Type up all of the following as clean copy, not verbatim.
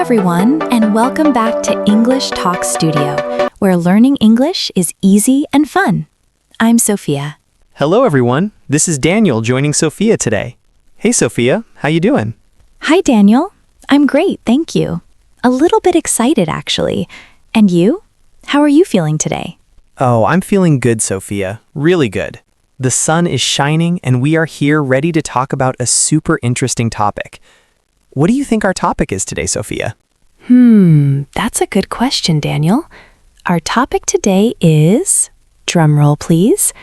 everyone, and welcome back to English Talk Studio, where learning English is easy and fun. I'm Sophia. Hello everyone, this is Daniel joining Sophia today. Hey Sophia, how you doing? Hi, Daniel. I'm great, thank you. A little bit excited, actually. And you? How are you feeling today? Oh, I'm feeling good, Sophia. Really good. The sun is shining and we are here ready to talk about a super interesting topic. What do you think our topic is today, Sophia? That's a good question, Daniel. Our topic today is, drumroll please,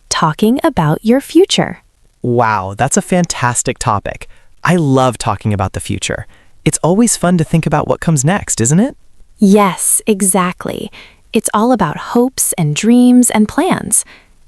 talking about your future. Wow, that's a fantastic topic. I love talking about the future. It's always fun to think about what comes next, isn't it? Yes, exactly. It's all about hopes and dreams and plans.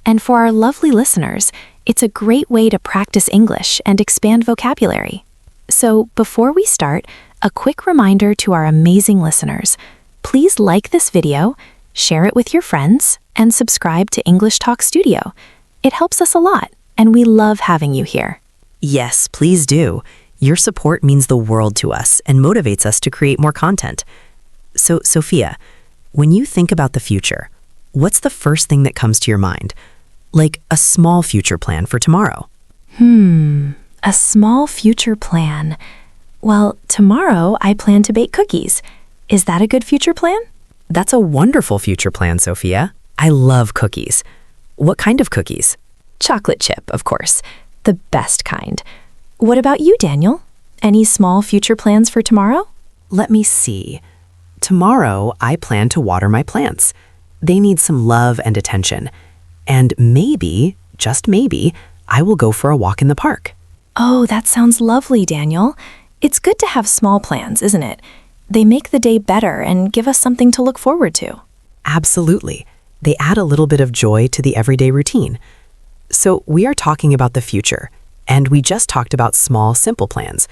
And for our lovely listeners, it's a great way to practice English and expand vocabulary. So before we start, a quick reminder to our amazing listeners. Please like this video, share it with your friends, and subscribe to English Talk Studio. It helps us a lot, and we love having you here. Yes, please do. Your support means the world to us and motivates us to create more content. So, Sophia, when you think about the future, what's the first thing that comes to your mind? Like a small future plan for tomorrow. A small future plan. Well, tomorrow I plan to bake cookies. Is that a good future plan? That's a wonderful future plan, Sophia. I love cookies. What kind of cookies? Chocolate chip, of course. The best kind. What about you, Daniel? Any small future plans for tomorrow? Let me see. Tomorrow, I plan to water my plants. They need some love and attention. And maybe, just maybe, I will go for a walk in the park. Oh, that sounds lovely, Daniel. It's good to have small plans, isn't it? They make the day better and give us something to look forward to. Absolutely. They add a little bit of joy to the everyday routine. So we are talking about the future, and we just talked about small, simple plans.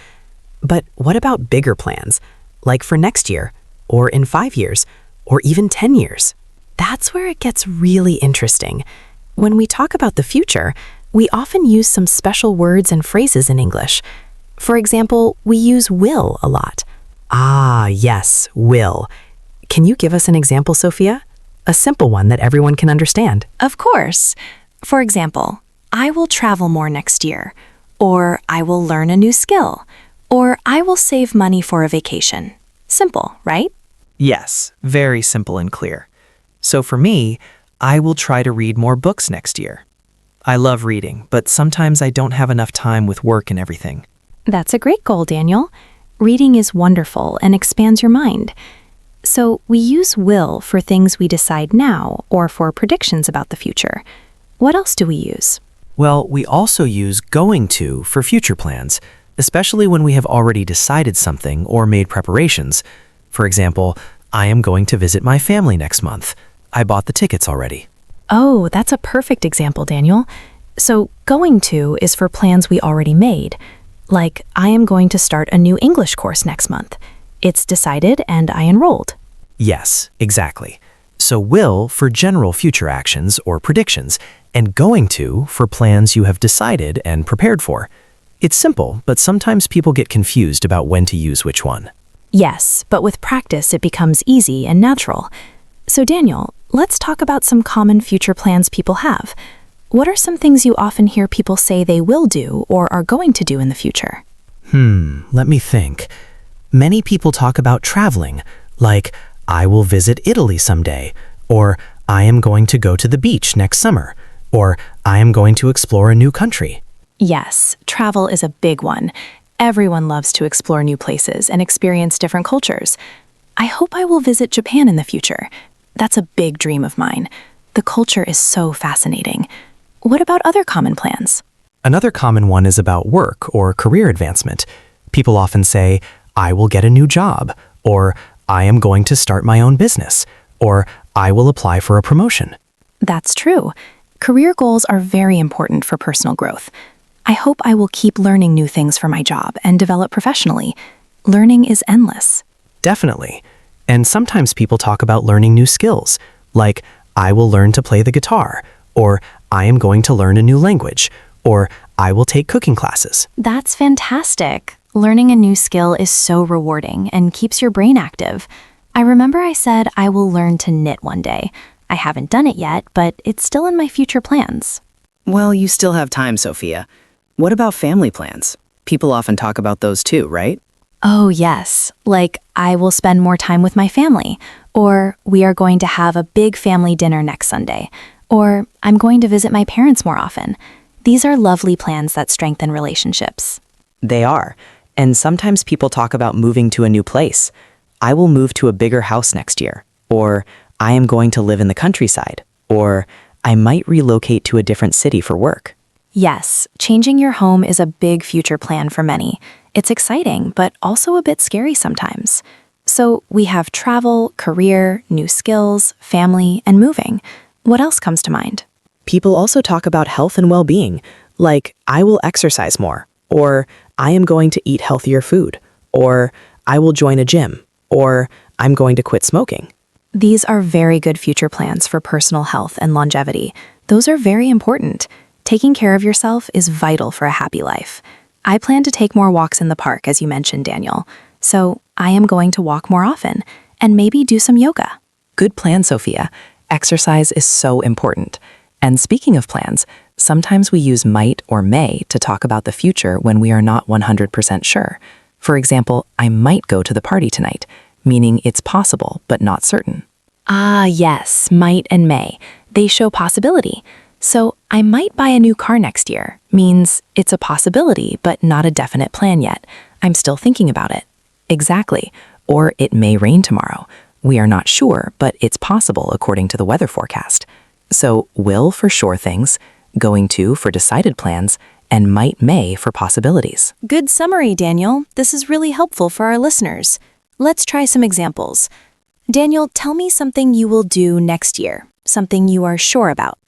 But what about bigger plans, like for next year, or in 5 years, or even 10 years? That's where it gets really interesting. When we talk about the future, we often use some special words and phrases in English. For example, we use will a lot. Ah, yes, will. Can you give us an example, Sophia? A simple one that everyone can understand. Of course. For example, I will travel more next year, or I will learn a new skill, or I will save money for a vacation. Simple, right? Yes, very simple and clear. So for me, I will try to read more books next year. I love reading, but sometimes I don't have enough time with work and everything. That's a great goal, Daniel. Reading is wonderful and expands your mind. So we use will for things we decide now or for predictions about the future. What else do we use? Well, we also use going to for future plans, especially when we have already decided something or made preparations. For example, I am going to visit my family next month. I bought the tickets already. Oh, that's a perfect example, Daniel. So going to is for plans we already made. Like, I am going to start a new English course next month. It's decided and I enrolled. Yes, exactly. So will for general future actions or predictions, and going to for plans you have decided and prepared for. It's simple, but sometimes people get confused about when to use which one. Yes, but with practice it becomes easy and natural. So Daniel, let's talk about some common future plans people have. What are some things you often hear people say they will do or are going to do in the future? Let me think. Many people talk about traveling, like, I will visit Italy someday, or I am going to go to the beach next summer, or I am going to explore a new country. Yes, travel is a big one. Everyone loves to explore new places and experience different cultures. I hope I will visit Japan in the future. That's a big dream of mine. The culture is so fascinating. What about other common plans? Another common one is about work or career advancement. People often say, I will get a new job, or I am going to start my own business, or I will apply for a promotion. That's true. Career goals are very important for personal growth. I hope I will keep learning new things for my job and develop professionally. Learning is endless. Definitely. And sometimes people talk about learning new skills, like I will learn to play the guitar, or I am going to learn a new language, or I will take cooking classes. That's fantastic. Learning a new skill is so rewarding and keeps your brain active. I remember I said I will learn to knit one day. I haven't done it yet, but it's still in my future plans. Well, you still have time, Sophia. What about family plans? People often talk about those too, right? Oh, yes. Like, I will spend more time with my family, or we are going to have a big family dinner next Sunday, or I'm going to visit my parents more often. These are lovely plans that strengthen relationships. They are. And sometimes people talk about moving to a new place. I will move to a bigger house next year. Or I am going to live in the countryside. Or I might relocate to a different city for work. Yes, changing your home is a big future plan for many. It's exciting, but also a bit scary sometimes. So we have travel, career, new skills, family, and moving. What else comes to mind? People also talk about health and well-being, like I will exercise more, or I am going to eat healthier food, or I will join a gym, or I'm going to quit smoking. These are very good future plans for personal health and longevity. Those are very important. Taking care of yourself is vital for a happy life. I plan to take more walks in the park, as you mentioned, Daniel. So I am going to walk more often and maybe do some yoga. Good plan, Sophia. Exercise is so important. And speaking of plans, sometimes we use might or may to talk about the future when we are not 100% sure. For example, I might go to the party tonight, meaning it's possible but not certain. Ah, yes, might and may. They show possibility. So I might buy a new car next year means it's a possibility but not a definite plan yet. I'm still thinking about it. Exactly. Or it may rain tomorrow. We are not sure, but it's possible according to the weather forecast. So will for sure things, going to for decided plans, and might may for possibilities. Good summary, Daniel. This is really helpful for our listeners. Let's try some examples. Daniel, tell me something you will do next year, something you are sure about.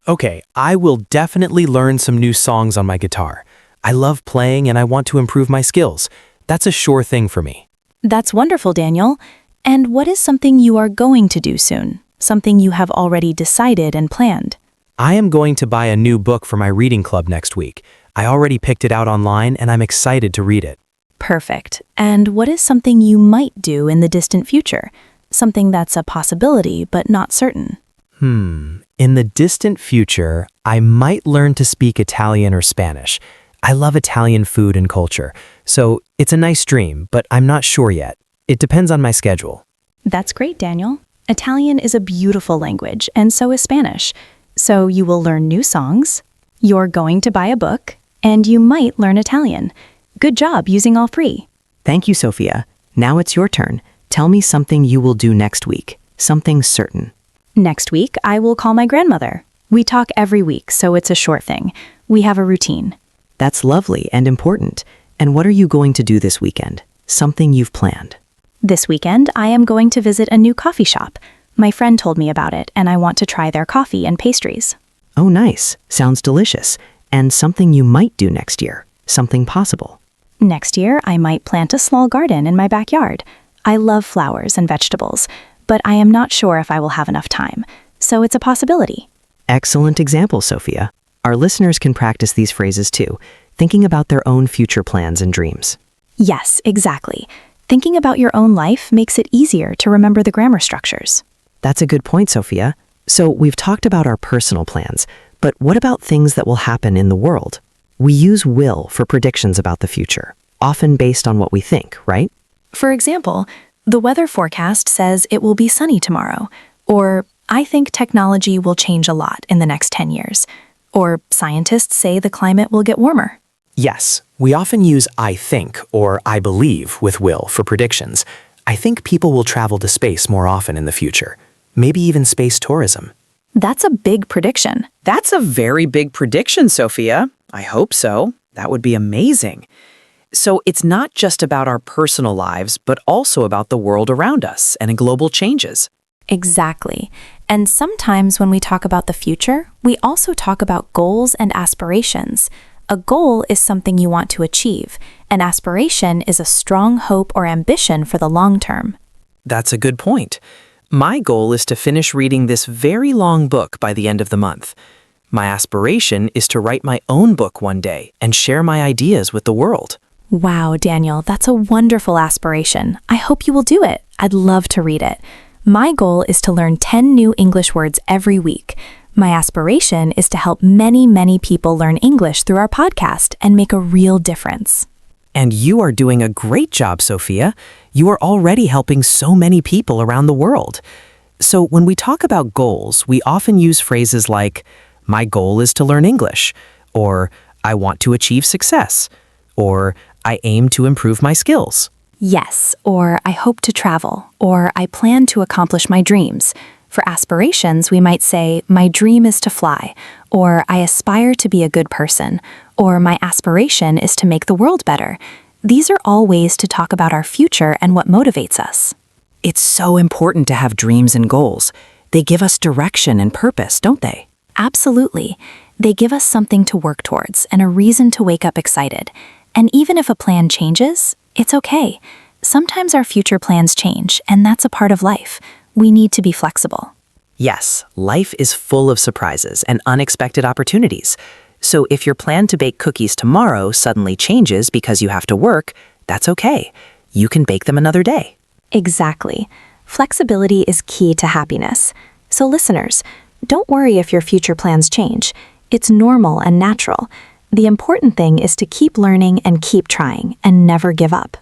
Okay, I will definitely learn some new songs on my guitar. I love playing and I want to improve my skills. That's a sure thing for me. That's wonderful, Daniel. And what is something you are going to do soon? Something you have already decided and planned? I am going to buy a new book for my reading club next week. I already picked it out online and I'm excited to read it. Perfect. And what is something you might do in the distant future? Something that's a possibility but not certain. In the distant future, I might learn to speak Italian or Spanish. I love Italian food and culture, so it's a nice dream, but I'm not sure yet. It depends on my schedule. That's great, Daniel. Italian is a beautiful language, and so is Spanish. So you will learn new songs, you're going to buy a book, and you might learn Italian. Good job using all three. Thank you, Sophia. Now it's your turn. Tell me something you will do next week, something certain. Next week, I will call my grandmother. We talk every week, so it's a short thing. We have a routine. That's lovely and important. And what are you going to do this weekend? Something you've planned. This weekend, I am going to visit a new coffee shop. My friend told me about it, and I want to try their coffee and pastries. Oh, nice. Sounds delicious. And something you might do next year. Something possible. Next year, I might plant a small garden in my backyard. I love flowers and vegetables, but I am not sure if I will have enough time. So it's a possibility. Excellent example, Sophia. Our listeners can practice these phrases too, thinking about their own future plans and dreams. Yes, exactly. Thinking about your own life makes it easier to remember the grammar structures. That's a good point, Sophia. So we've talked about our personal plans, but what about things that will happen in the world? We use will for predictions about the future, often based on what we think, right? For example, the weather forecast says it will be sunny tomorrow, or I think technology will change a lot in the next 10 years, or scientists say the climate will get warmer. Yes, we often use I think or I believe with will for predictions. I think people will travel to space more often in the future, maybe even space tourism. That's a big prediction. That's a very big prediction, Sophia. I hope so. That would be amazing. So it's not just about our personal lives, but also about the world around us and global changes. Exactly. And sometimes when we talk about the future, we also talk about goals and aspirations. A goal is something you want to achieve. An aspiration is a strong hope or ambition for the long term. That's a good point. My goal is to finish reading this very long book by the end of the month. My aspiration is to write my own book one day and share my ideas with the world. Wow, Daniel, that's a wonderful aspiration. I hope you will do it. I'd love to read it. My goal is to learn 10 new English words every week. My aspiration is to help many, many people learn English through our podcast and make a real difference. And you are doing a great job, Sophia. You are already helping so many people around the world. So when we talk about goals, we often use phrases like, my goal is to learn English, or I want to achieve success, or I aim to improve my skills. Yes, or I hope to travel, or I plan to accomplish my dreams. For aspirations, we might say, my dream is to fly, or I aspire to be a good person, or my aspiration is to make the world better. These are all ways to talk about our future and what motivates us. It's so important to have dreams and goals. They give us direction and purpose, don't they? Absolutely. They give us something to work towards and a reason to wake up excited. And even if a plan changes, it's okay. Sometimes our future plans change, and that's a part of life. We need to be flexible. Yes, life is full of surprises and unexpected opportunities. So if your plan to bake cookies tomorrow suddenly changes because you have to work, that's okay. You can bake them another day. Exactly. Flexibility is key to happiness. So listeners, don't worry if your future plans change. It's normal and natural. The important thing is to keep learning and keep trying and never give up.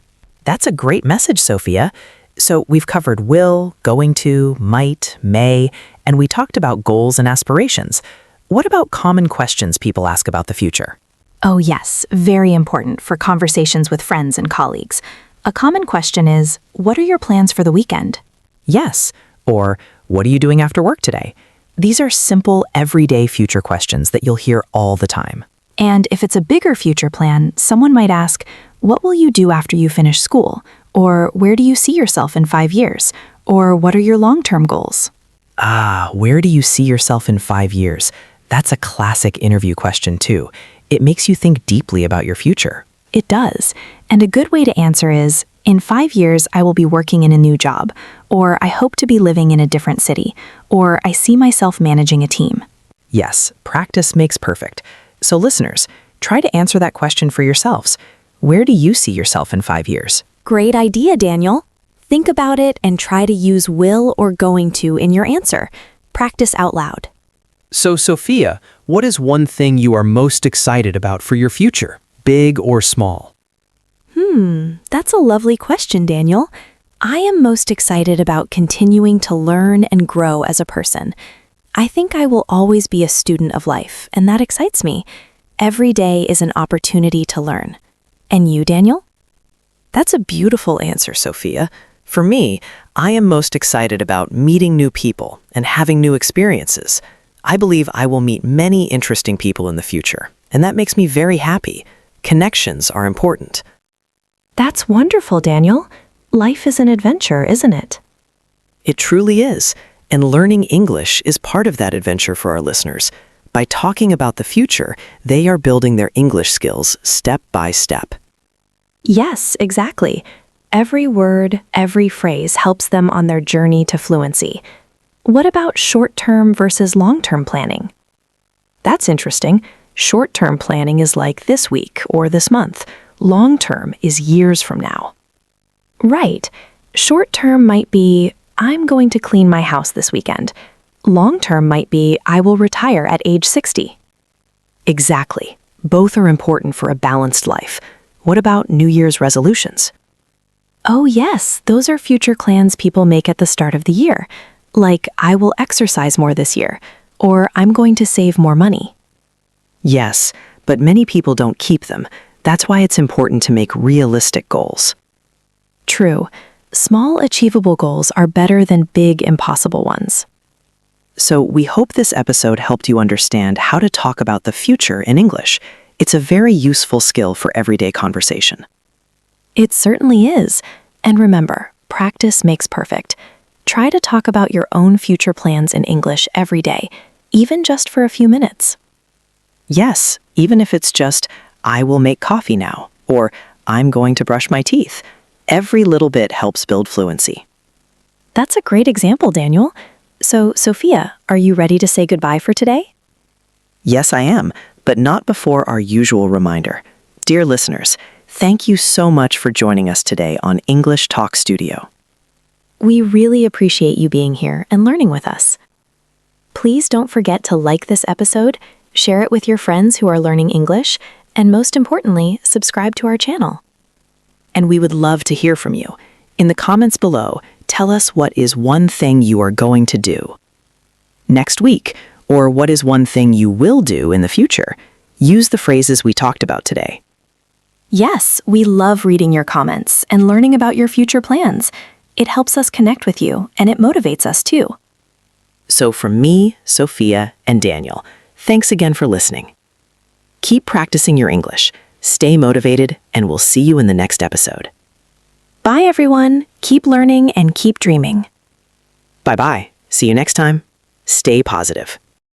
That's a great message, Sophia. So we've covered will, going to, might, may, and we talked about goals and aspirations. What about common questions people ask about the future? Oh yes, very important for conversations with friends and colleagues. A common question is, what are your plans for the weekend? Yes, or what are you doing after work today? These are simple, everyday future questions that you'll hear all the time. And if it's a bigger future plan, someone might ask, what will you do after you finish school? Or where do you see yourself in 5 years? Or what are your long-term goals? Where do you see yourself in 5 years? That's a classic interview question too. It makes you think deeply about your future. It does. And a good way to answer is, in 5 years, I will be working in a new job. Or I hope to be living in a different city. Or I see myself managing a team. Yes, practice makes perfect. So listeners, try to answer that question for yourselves. Where do you see yourself in 5 years? Great idea, Daniel. Think about it and try to use will or going to in your answer. Practice out loud. So, Sophia, what is one thing you are most excited about for your future, big or small? That's a lovely question, Daniel. I am most excited about continuing to learn and grow as a person. I think I will always be a student of life, and that excites me. Every day is an opportunity to learn. And you, Daniel? That's a beautiful answer, Sophia. For me, I am most excited about meeting new people and having new experiences. I believe I will meet many interesting people in the future, and that makes me very happy. Connections are important. That's wonderful, Daniel. Life is an adventure, isn't it? It truly is, and learning English is part of that adventure for our listeners. By talking about the future, they are building their English skills step by step. Yes, exactly. Every word, every phrase helps them on their journey to fluency. What about short-term versus long-term planning? That's interesting. Short-term planning is like this week or this month. Long-term is years from now. Right. Short-term might be, I'm going to clean my house this weekend. Long-term might be, I will retire at age 60. Exactly. Both are important for a balanced life. What about New Year's resolutions? Oh yes, those are future plans people make at the start of the year. Like, I will exercise more this year, or I'm going to save more money. Yes, but many people don't keep them. That's why it's important to make realistic goals. True. Small, achievable goals are better than big, impossible ones. So we hope this episode helped you understand how to talk about the future in English. It's a very useful skill for everyday conversation. It certainly is. And remember, practice makes perfect. Try to talk about your own future plans in English every day, even just for a few minutes. Yes, even if it's just, I will make coffee now, or I'm going to brush my teeth. Every little bit helps build fluency. That's a great example, Daniel. So, Sophia, are you ready to say goodbye for today? Yes, I am, but not before our usual reminder. Dear listeners, Thank you so much for joining us today on English Talk Studio. We really appreciate you being here and learning with us. Please don't forget to like this episode, share it with your friends who are learning English, and most importantly, subscribe to our channel. And we would love to hear from you. In the comments below, tell us what is one thing you are going to do next week, or what is one thing you will do in the future. Use the phrases we talked about today. Yes, we love reading your comments and learning about your future plans. It helps us connect with you, and it motivates us too. So from me, Sophia, and Daniel, thanks again for listening. Keep practicing your English, stay motivated, and we'll see you in the next episode. Bye, everyone. Keep learning and keep dreaming. Bye-bye. See you next time. Stay positive.